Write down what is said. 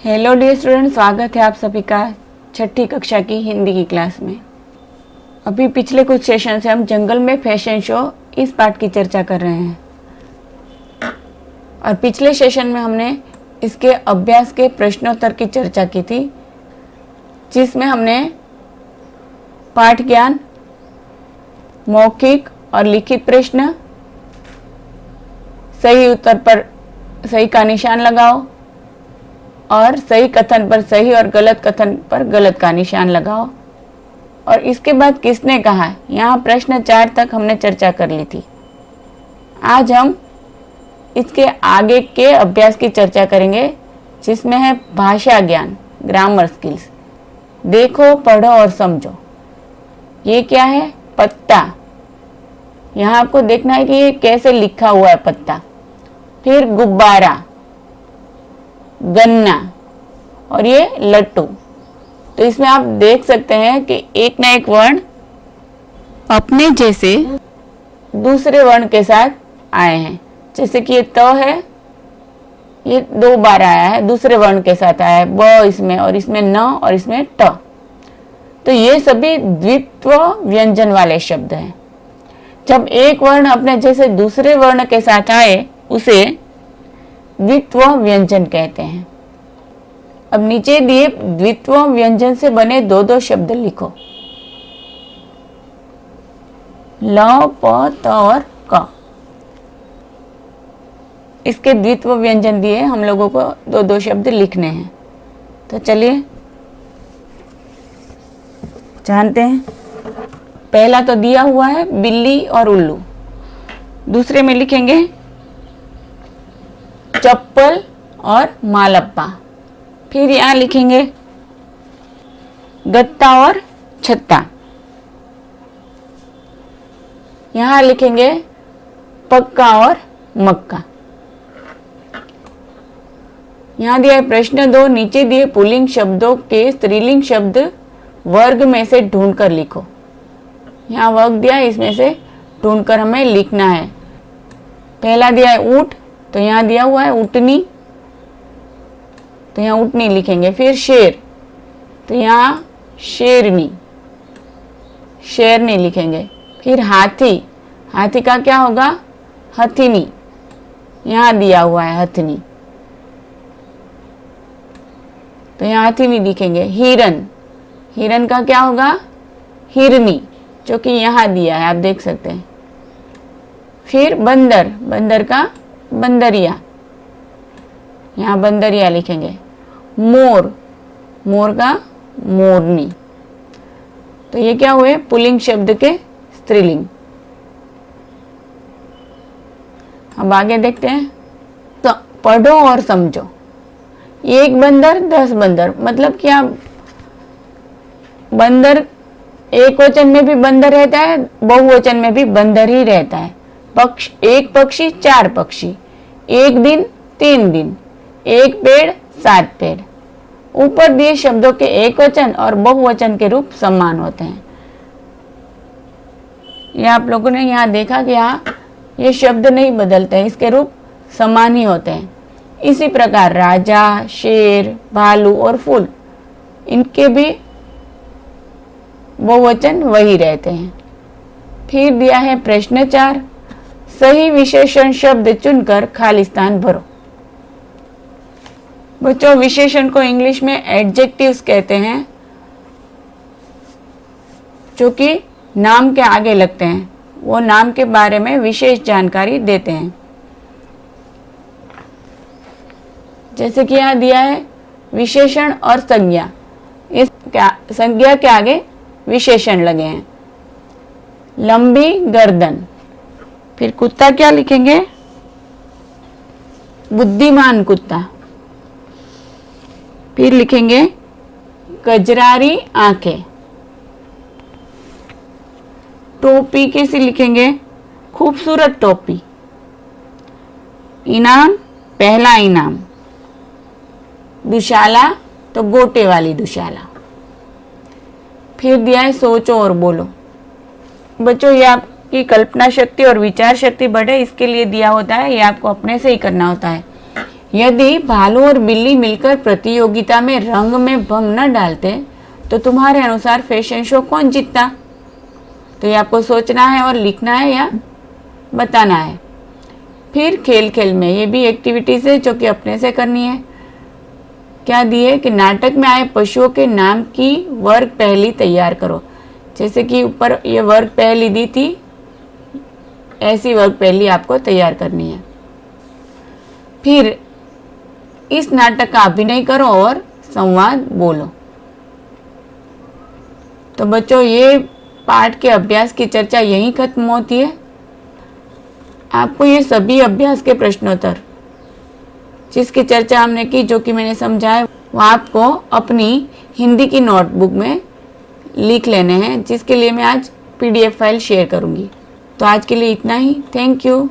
Hello dear student, स्वागत है आप सभी का छठी कक्षा की हिंदी की क्लास में। अभी पिछले कुछ सेशन से हम जंगल में फैशन शो इस पार्ट की चर्चा कर रहे हैं और पिछले सेशन में हमने इसके अभ्यास के प्रश्नोत्तर की चर्चा की थी, जिसमें हमने पाठ ज्ञान, मौखिक और लिखित प्रश्न, सही उत्तर पर सही का निशान लगाओ और सही कथन पर सही और गलत कथन पर गलत का निशान लगाओ। और इसके बाद किसने कहा, यहाँ प्रश्न 4 तक हमने चर्चा कर ली थी। आज हम इसके आगे के अभ्यास की चर्चा करेंगे, जिसमें है भाषा ज्ञान, ग्रामर स्किल्स। देखो, पढ़ो और समझो। ये क्या है? पत्ता। यहाँ आपको देखना है कि ये कैसे लिखा हुआ है पत्ता। फिर गुब्बारा, गन्ना और ये लट्टू। तो इसमें आप देख सकते हैं कि एक ना एक वर्ण अपने जैसे दूसरे वर्ण के साथ आए हैं। जैसे कि ये त है, ये 2 बार आया है, दूसरे वर्ण के साथ आया है, ब इसमें और इसमें न और इसमें ट। तो ये सभी द्वित्व व्यंजन वाले शब्द हैं। जब एक वर्ण अपने जैसे दूसरे वर्ण के साथ आए उसे द्वित्व व्यंजन कहते हैं। अब नीचे दिए द्वित्व व्यंजन से बने 2-2 शब्द लिखो। ल, प, त और क। इसके द्वित्व व्यंजन दिए, हम लोगों को 2-2 शब्द लिखने हैं। तो चलिए जानते हैं। पहला तो दिया हुआ है बिल्ली और उल्लू। दूसरे में लिखेंगे चप्पल और मालप्पा। फिर यहाँ लिखेंगे गत्ता और छत्ता। यहाँ लिखेंगे पक्का और मक्का। यहाँ दिया है प्रश्न 2, नीचे दिए पुल्लिंग शब्दों के स्त्रीलिंग शब्द वर्ग में से ढूंढकर लिखो। यहाँ वर्ग दिया है, इसमें से ढूंढकर हमें लिखना है। पहला दिया है ऊंट, तो यहाँ दिया हुआ है ऊँटनी, तो यहाँ ऊँटनी लिखेंगे। फिर शेर, तो यहाँ शेरनी, शेरनी लिखेंगे। फिर हाथी, हाथी का क्या होगा? हथिनी, यहाँ दिया हुआ है हथिनी, तो यहाँ हथिनी लिखेंगे। हिरन, हिरन का क्या होगा? हिरनी, जो कि यहाँ दिया है, आप देख सकते हैं। फिर बंदर, बंदर का बंदरिया, यहाँ बंदरिया लिखेंगे। मोर, मोर का मोरनी। तो ये क्या हुए? पुल्लिंग शब्द के स्त्रीलिंग। अब आगे देखते हैं। तो पढ़ो और समझो। 1 बंदर 10 बंदर, मतलब क्या? बंदर एक वचन में भी बंदर रहता है, बहुवचन में भी बंदर ही रहता है। एक पक्षी 4 पक्षी, 1 दिन 3 दिन, 1 पेड़ 7 पेड़। ऊपर दिए शब्दों के एक वचन और बहुवचन के रूप समान होते हैं। ये आप लोगों ने यहाँ देखा कि यहाँ ये शब्द नहीं बदलते हैं, इसके रूप समान ही होते हैं। इसी प्रकार राजा, शेर, भालू और फूल, इनके भी बहुवचन वही रहते हैं। फिर दिया है प्रश्न 4, सही विशेषण शब्द चुनकर खाली स्थान भरो। बच्चों, विशेषण को इंग्लिश में एडजेक्टिव्स कहते हैं, जो कि नाम के आगे लगते हैं। वो नाम के बारे में विशेष जानकारी देते हैं। जैसे कि यहाँ दिया है विशेषण और संज्ञा। इस संज्ञा के आगे विशेषण लगे हैं। लंबी गर्दन। फिर कुत्ता क्या लिखेंगे? बुद्धिमान कुत्ता। फिर लिखेंगे कजरारी आंखें। टोपी कैसी लिखेंगे? खूबसूरत टोपी। इनाम, पहला इनाम। दुशाला, तो गोटे वाली दुशाला। फिर दिया है सोचो और बोलो। बच्चों, ये आपकी कल्पना शक्ति और विचार शक्ति बढ़े, इसके लिए दिया होता है। ये आपको अपने से ही करना होता है। यदि भालू और बिल्ली मिलकर प्रतियोगिता में रंग में भंग न डालते तो तुम्हारे अनुसार फैशन शो कौन जीतता? तो ये आपको सोचना है और लिखना है या बताना है। फिर खेल खेल में ये भी एक्टिविटीज है जो कि अपने से करनी है। क्या दिए कि नाटक में आए पशुओं के नाम की वर्ग पहेली तैयार करो। जैसे कि ऊपर ये वर्ग पहेली दी थी, ऐसी वर्ग पहेली आपको तैयार करनी है। फिर इस नाटक का अभिनय करो और संवाद बोलो। तो बच्चों, ये पाठ के अभ्यास की चर्चा यहीं खत्म होती है। आपको ये सभी अभ्यास के प्रश्नोत्तर जिसकी चर्चा हमने की, जो कि मैंने समझाया, वो आपको अपनी हिंदी की नोटबुक में लिख लेने हैं, जिसके लिए मैं आज PDF फाइल शेयर करूंगी। तो आज के लिए इतना ही। Thank you.